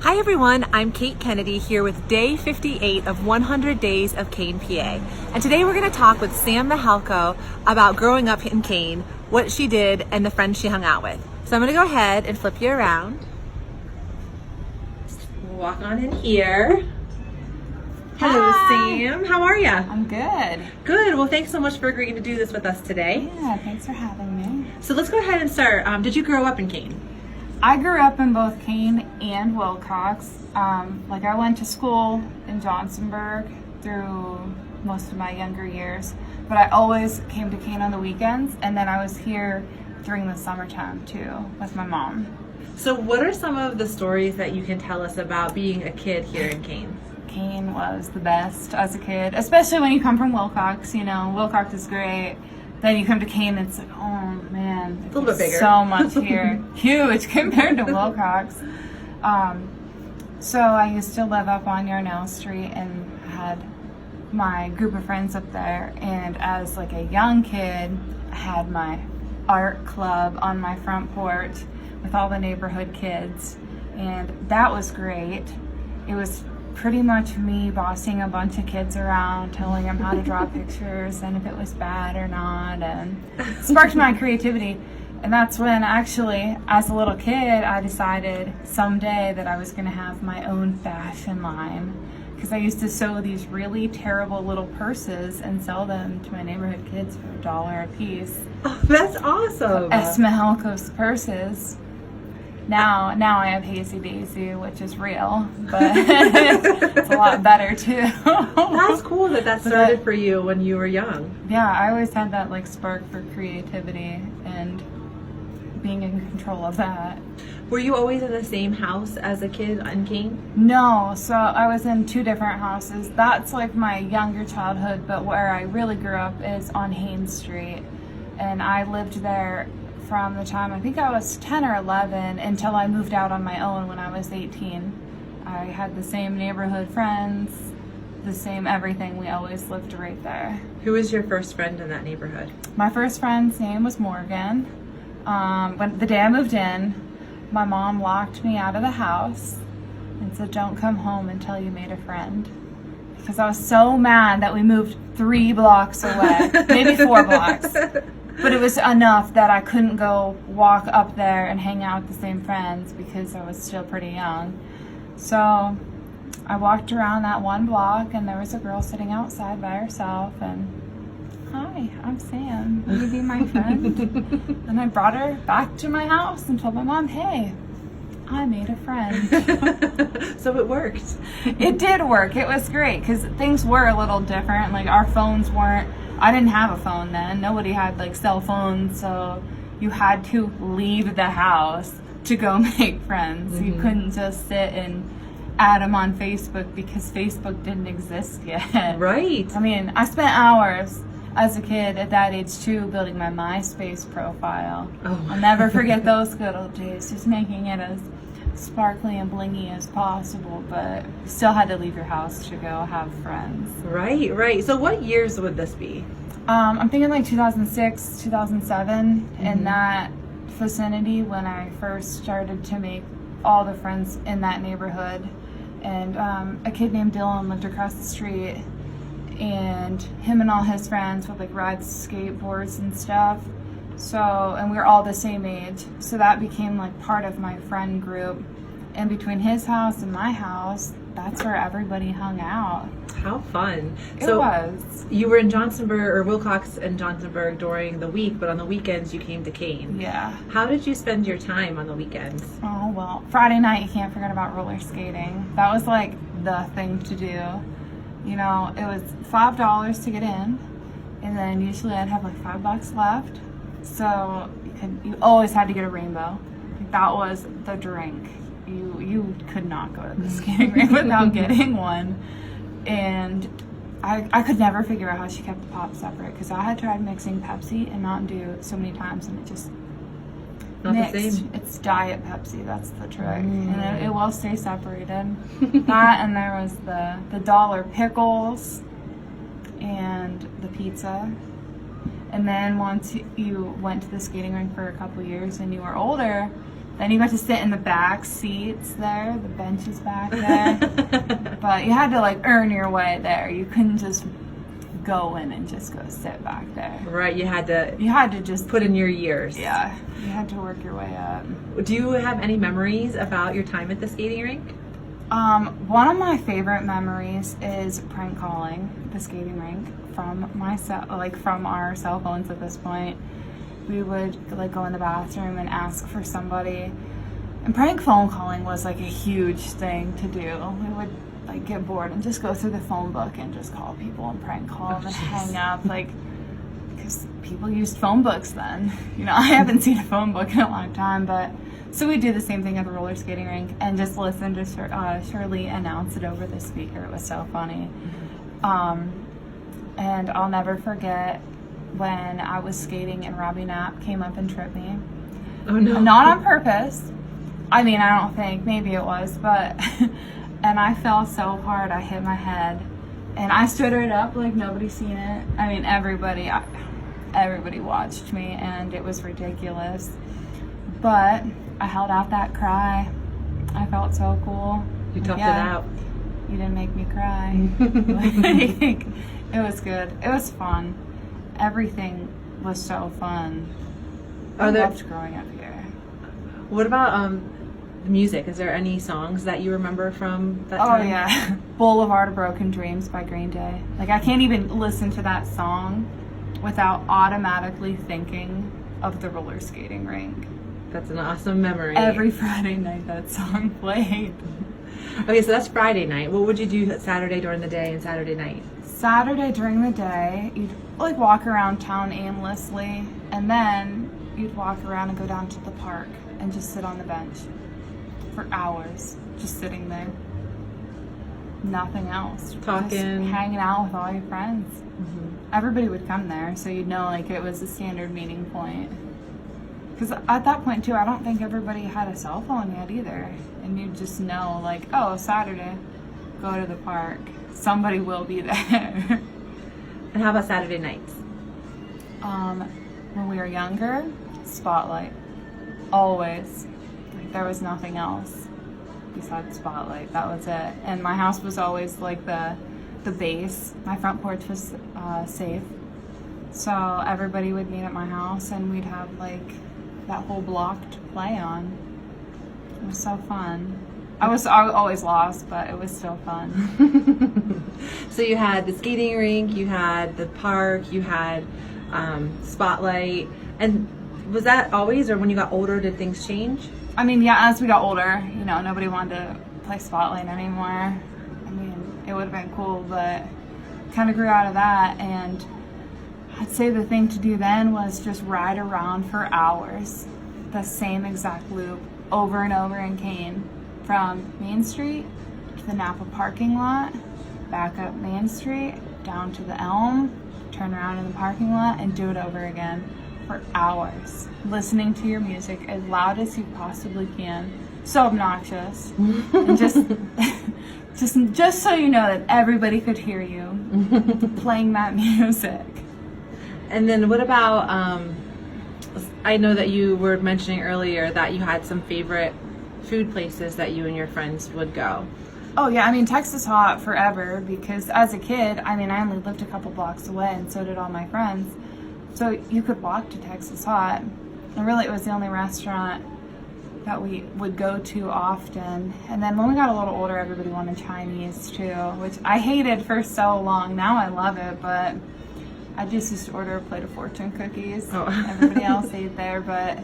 Hi everyone, I'm Kate Kennedy here with day 58 of 100 Days of Kane, PA. And today we're going to talk with Sam Mihalko about growing up in Kane, what she did, and the friends she hung out with. So I'm going to go ahead and flip you around. Walk on in here. Hello, Hi. Sam. How are you? I'm good. Good. Well, thanks so much for agreeing to do this with us today. Yeah, thanks for having me. So let's go ahead and start. Did you grow up in Kane? I grew up in both Kane and Wilcox. I went to school in Johnsonburg through most of my younger years, but I always came to Kane on the weekends, and then I was here during the summertime too with my mom. So what are some of the stories that you can tell us about being a kid here in Kane? Kane was the best as a kid, especially when you come from Wilcox. You know, Wilcox is great. Then you come to Kane, it's like, oh man, A little bit bigger. So much here, huge compared to Wilcox. So I used to live up on Yarnell Street and had my group of friends up there. And as like a young kid, I had my art club on my front porch with all the neighborhood kids, and that was great. It was pretty much me bossing a bunch of kids around, telling them how to draw pictures and if it was bad or not, and sparked my creativity. And that's when actually, as a little kid, I decided someday that I was going to have my own fashion line, because I used to sew these really terrible little purses and sell them to my neighborhood kids for $1 a piece. Oh, that's awesome. S. Mihalko's purses. Now I have Hazy Daisy, which is real, but it's a lot better too. That's cool that started for you when you were young. Yeah, I always had that like spark for creativity and being in control of that. Were you always in the same house as a kid in Kane? No, so I was in two different houses. That's like my younger childhood, but where I really grew up is on Haines Street, and I lived there from the time I think I was 10 or 11 until I moved out on my own when I was 18. I had the same neighborhood friends, the same everything. We always lived right there. Who was your first friend in that neighborhood? My first friend's name was Morgan. When the day I moved in, my mom locked me out of the house and said, "Don't come home until you made a friend." Because I was so mad that we moved 3 blocks away, maybe 4 blocks. But it was enough that I couldn't go walk up there and hang out with the same friends because I was still pretty young. So I walked around that 1 block, and there was a girl sitting outside by herself, and, "Hi, I'm Sam. Will you be my friend?" And I brought her back to my house and told my mom, "Hey, I made a friend." So it worked. It did work. It was great because things were a little different. Like our phones weren't, I didn't have a phone then. Nobody had like cell phones, so you had to leave the house to go make friends. Mm-hmm. You couldn't just sit and add them on Facebook because Facebook didn't exist yet. Right. I mean, I spent hours as a kid at that age too building my MySpace profile. Oh. I'll never forget those good old days, just making it as sparkly and blingy as possible, but you still had to leave your house to go have friends. Right. So what years would this be? I'm thinking like 2006, 2007, in that vicinity when I first started to make all the friends in that neighborhood. And a kid named Dylan lived across the street, and him and all his friends would like ride skateboards and stuff. So, and we were all the same age, so that became like part of my friend group. And between his house and my house, that's where everybody hung out. How fun. It So was. you were in Johnsonburg, or Wilcox and Johnsonburg during the week, but on the weekends you came to Kane. Yeah. How did you spend your time on the weekends? Oh, well, Friday night, you can't forget about roller skating. That was like the thing to do. You know, it was $5 to get in, and then usually I'd have like $5 left. So you always had to get a rainbow. That was the drink. You could not go to the skating rink without getting one. And I could never figure out how she kept the pop separate, because I had tried mixing Pepsi and Mountain Dew so many times, and it just Not mixed. the same. It's Diet Pepsi, that's the trick. And it will stay separated. That, and there was the dollar pickles and the pizza. And then once you went to the skating rink for a couple years and you were older, Then you got to sit in the back seats there, the benches back there. But you had to like earn your way there. You couldn't just go in and just go sit back there. Right, you had to just put in your years. Yeah, you had to work your way up. Do you have any memories about your time at the skating rink? One of my favorite memories is prank calling the skating rink from from our cell phones at this point. We would like go in the bathroom and ask for somebody. And prank phone calling was like a huge thing to do. We would like get bored and just go through the phone book and just call people and prank call them and hang up, like, because people used phone books then. You know, I haven't seen a phone book in a long time, but so we do the same thing at the roller skating rink and just listen to Shirley announce it over the speaker. It was so funny. And I'll never forget when I was skating and Robbie Knapp came up and tripped me. Oh no. Not on purpose. I mean, I don't think, maybe it was, but, and I fell so hard, I hit my head. And I stood right up like nobody seen it. I mean, everybody watched me and it was ridiculous. But I held out that cry. I felt so cool. You toughed it out. You didn't make me cry. Like, it was good. It was fun. Everything was so fun. I loved growing up here. What about the music? Is there any songs that you remember from that time? Oh yeah, Boulevard of Broken Dreams by Green Day. Like, I can't even listen to that song without automatically thinking of the roller skating rink. That's an awesome memory. Every Friday night that song played. Okay, so that's Friday night. What would you do Saturday during the day and Saturday night? Saturday during the day, you'd like walk around town aimlessly, and then you'd walk around and go down to the park and just sit on the bench for hours, just sitting there. Nothing else. Talking. Just hanging out with all your friends. Mm-hmm. Everybody would come there, so you'd know like it was a standard meeting point. Because at that point too, I don't think everybody had a cell phone yet either. And you'd just know like, oh, Saturday, go to the park. Somebody will be there. And how about Saturday nights? When we were younger, Spotlight. Always. Like, there was nothing else besides Spotlight. That was it. And my house was always like the base. My front porch was safe. So everybody would meet at my house and we'd have like that whole block to play on. It was so fun. I was always lost, but it was still fun. So you had the skating rink, you had the park, you had Spotlight. And was that always, or when you got older, did things change? I mean, yeah, as we got older, you know, nobody wanted to play Spotlight anymore. I mean, it would have been cool, but kind of grew out of that. And I'd say the thing to do then was just ride around for hours, the same exact loop over and over in Kane, from Main Street to the Napa parking lot, back up Main Street, down to the Elm, turn around in the parking lot, and do it over again for hours, listening to your music as loud as you possibly can. So obnoxious. And just so you know that everybody could hear you playing that music. And then what about, I know that you were mentioning earlier that you had some favorite food places that you and your friends would go. Oh yeah, I mean, Texas Hot forever, because as a kid, I mean, I only lived a couple blocks away and so did all my friends. So you could walk to Texas Hot. And really it was the only restaurant that we would go to often. And then when we got a little older, everybody wanted Chinese too, which I hated for so long. Now I love it, but I just used to order a plate of fortune cookies. Oh. Everybody else ate there, but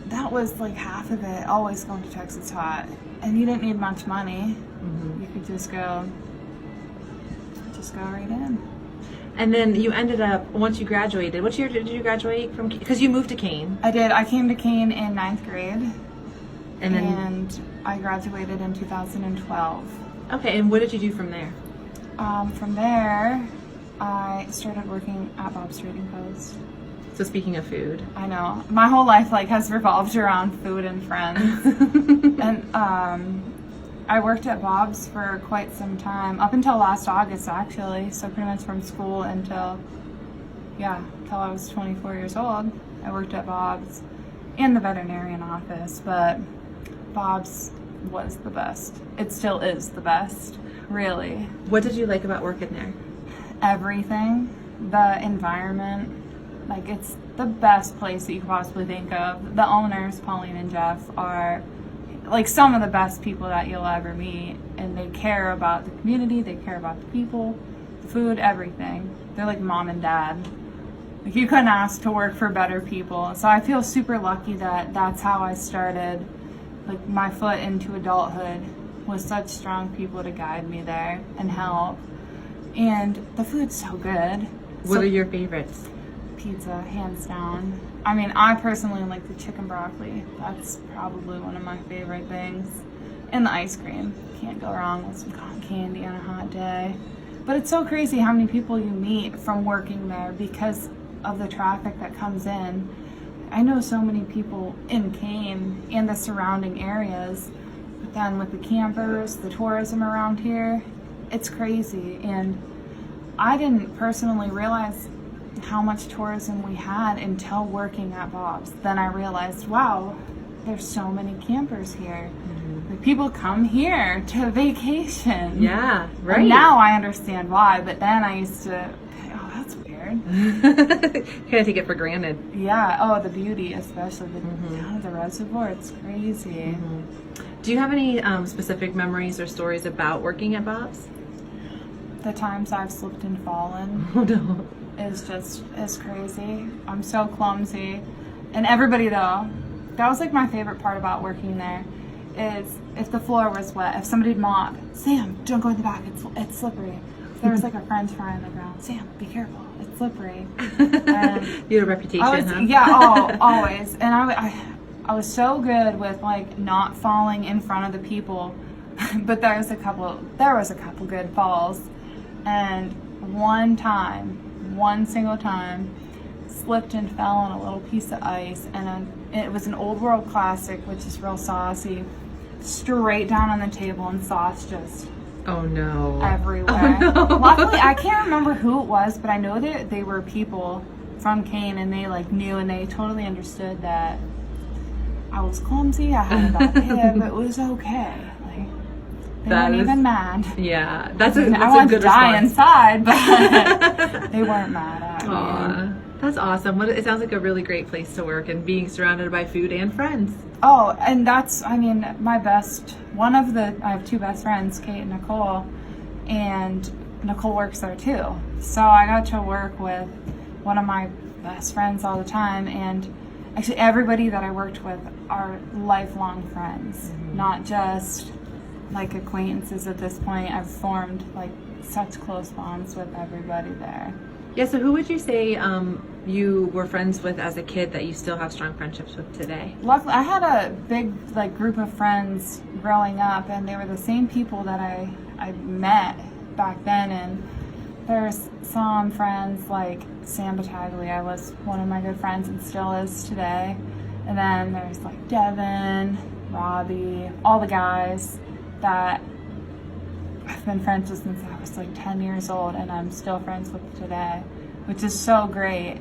that was like half of it, always going to Texas Hot. And you didn't need much money. Mm-hmm. You could just go right in. And then you ended up, once you graduated, what year did you graduate from? Because you moved to Kane. I did. I came to Kane in 9th grade. And I graduated in 2012. Okay, and what did you do from there? From there, I started working at Bob's Trading Post. So speaking of food. I know. My whole life has revolved around food and friends. And I worked at Bob's for quite some time, up until last August actually, so pretty much from school until I was 24 years old. I worked at Bob's, and the veterinarian office, but Bob's was the best. It still is the best, really. What did you like about working there? Everything, the environment, like it's the best place that you could possibly think of. The owners, Pauline and Jeff, are like some of the best people that you'll ever meet, and they care about the community, they care about the people, the food, everything. They're like mom and dad. Like you couldn't ask to work for better people. So I feel super lucky that that's how I started, like my foot into adulthood, with such strong people to guide me there and help. And the food's so good. What are your favorites? Pizza, hands down. I mean, I personally like the chicken broccoli. That's probably one of my favorite things. And the ice cream. Can't go wrong with some cotton candy on a hot day. But it's so crazy how many people you meet from working there because of the traffic that comes in. I know so many people in Kane and the surrounding areas, but then with the campers, the tourism around here, it's crazy. And I didn't personally realize how much tourism we had until working at Bob's. Then I realized, wow, there's so many campers here. Like, people come here to vacation. Yeah, right. And now I understand why, but then I used to, oh, that's weird. Kind of take it for granted. Yeah, oh, the beauty, especially the reservoir, it's crazy. Do you have any specific memories or stories about working at Bob's? The times I've slipped and fallen. Oh no. Is crazy. I'm so clumsy. And everybody though, that was like my favorite part about working there, is if the floor was wet, if somebody'd mop, Sam, don't go in the back, it's slippery. If there was like a french fry on the ground, Sam, be careful, it's slippery. And You had a reputation, huh? yeah, oh, always. And I was so good with like not falling in front of the people, but there was a couple good falls. And one single time, slipped and fell on a little piece of ice, and it was an Old World classic, which is real saucy, straight down on the table, and sauce just Oh no. everywhere. Oh, no. Luckily, I can't remember who it was, but I know that they were people from Kane, and they like knew, and they totally understood that I was clumsy, I had a bad hip, but it was okay. Like, they weren't even mad. Yeah, that's a I wanted good to die response. inside, but they weren't mad at me. Aw, that's awesome. It sounds like a really great place to work, and being surrounded by food and friends. Oh, and that's, I mean, I have two best friends, Kate and Nicole, and Nicole works there too. So I got to work with one of my best friends all the time, and actually everybody that I worked with are lifelong friends, not just like acquaintances at this point. I've formed like such close bonds with everybody there. Yeah, so who would you say you were friends with as a kid that you still have strong friendships with today? Luckily, I had a big like group of friends growing up, and they were the same people that I met back then. And there's some friends like Sam Battaglia was one of my good friends and still is today. And then there's like Devin, Robbie, all the guys that I've been friends with since I was like 10 years old, and I'm still friends with today, which is so great.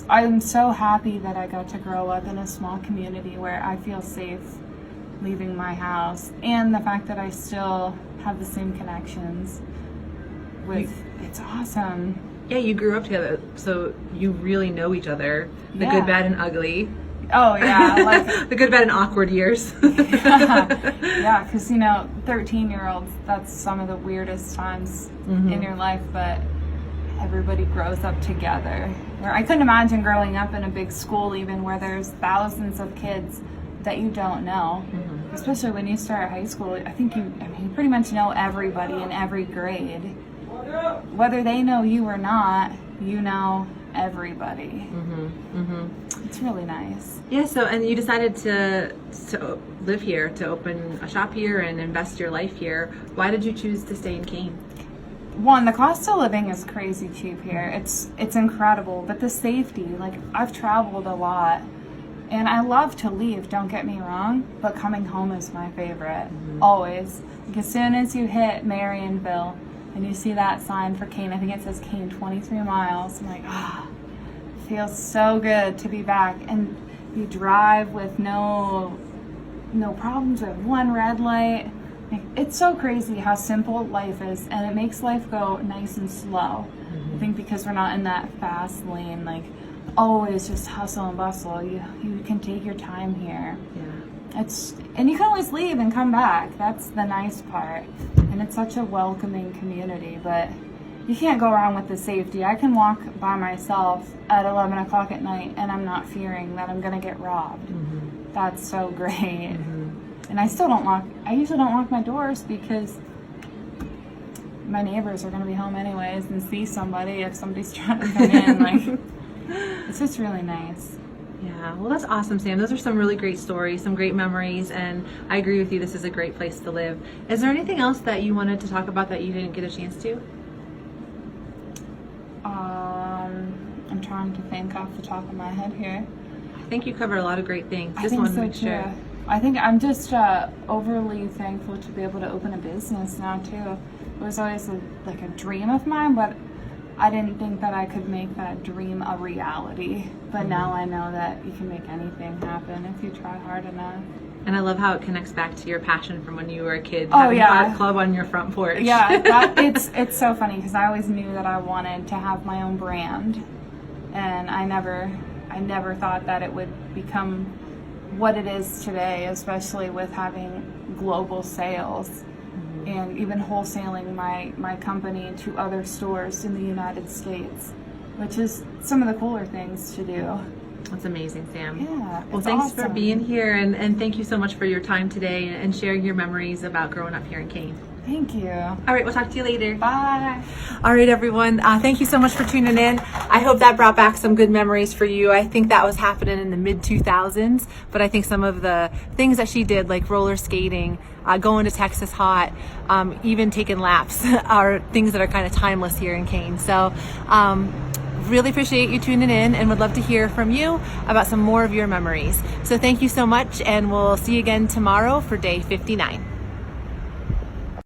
I'm so happy that I got to grow up in a small community where I feel safe leaving my house, and the fact that I still have the same connections it's awesome. Yeah, you grew up together, so you really know each other. The Yeah. good, bad, and ugly. Oh yeah, like The good, bad, and awkward years. yeah, because 13-year-olds, that's some of the weirdest times in your life, but everybody grows up together. Where I couldn't imagine growing up in a big school even where there's thousands of kids that you don't know. Especially when you start high school, I think you pretty much know everybody in every grade. Whether they know you or not, you know everybody. It's really nice. Yeah, so, and you decided to live here, to open a shop here and invest your life here. Why did you choose to stay in Kane? One, the cost of living is crazy cheap here. It's incredible, but the safety, like I've traveled a lot and I love to leave, don't get me wrong, but coming home is my favorite, always. Like as soon as you hit Marionville and you see that sign for Kane, I think it says Kane 23 miles, I'm like, it feels so good to be back. And You drive with no problems with one red light. Like, it's so crazy how simple life is, and it makes life go nice and slow. I think because we're not in that fast lane, like always just hustle and bustle. You can take your time here. Yeah. And you can always leave and come back. That's the nice part. And it's such a welcoming community, but you can't go around with the safety. I can walk by myself at 11 o'clock at night and I'm not fearing that I'm gonna get robbed. That's so great. And I usually don't lock my doors because my neighbors are gonna be home anyways and see somebody if somebody's trying to come in. Like, it's just really nice. Yeah, well, that's awesome, Sam. Those are some really great stories, some great memories, and I agree with you. This is a great place to live. Is there anything else that you wanted to talk about that you didn't get a chance to? I'm trying to think off the top of my head here. I think you covered a lot of great things. I Just think wanted to so make sure. too. I think I'm just overly thankful to be able to open a business now too. It was always like a dream of mine, but I didn't think that I could make that dream a reality. But now I know that you can make anything happen if you try hard enough. And I love how it connects back to your passion from when you were a kid, Oh, having yeah. art club on your front porch. Yeah, it's so funny because I always knew that I wanted to have my own brand, and I never thought that it would become what it is today, especially with having global sales and even wholesaling my company to other stores in the United States, which is some of the cooler things to do. That's amazing, Sam. Yeah, Well, it's thanks for awesome. being here, and thank you so much for your time today and sharing your memories about growing up here in Kane. Thank you. All right, we'll talk to you later. Bye. All right, everyone. Thank you so much for tuning in. I hope that brought back some good memories for you. I think that was happening in the mid-2000s, but I think some of the things that she did, like roller skating, going to Texas Hot, even taking laps, are things that are kind of timeless here in Kane. So really appreciate you tuning in and would love to hear from you about some more of your memories. So thank you so much, and we'll see you again tomorrow for day 59.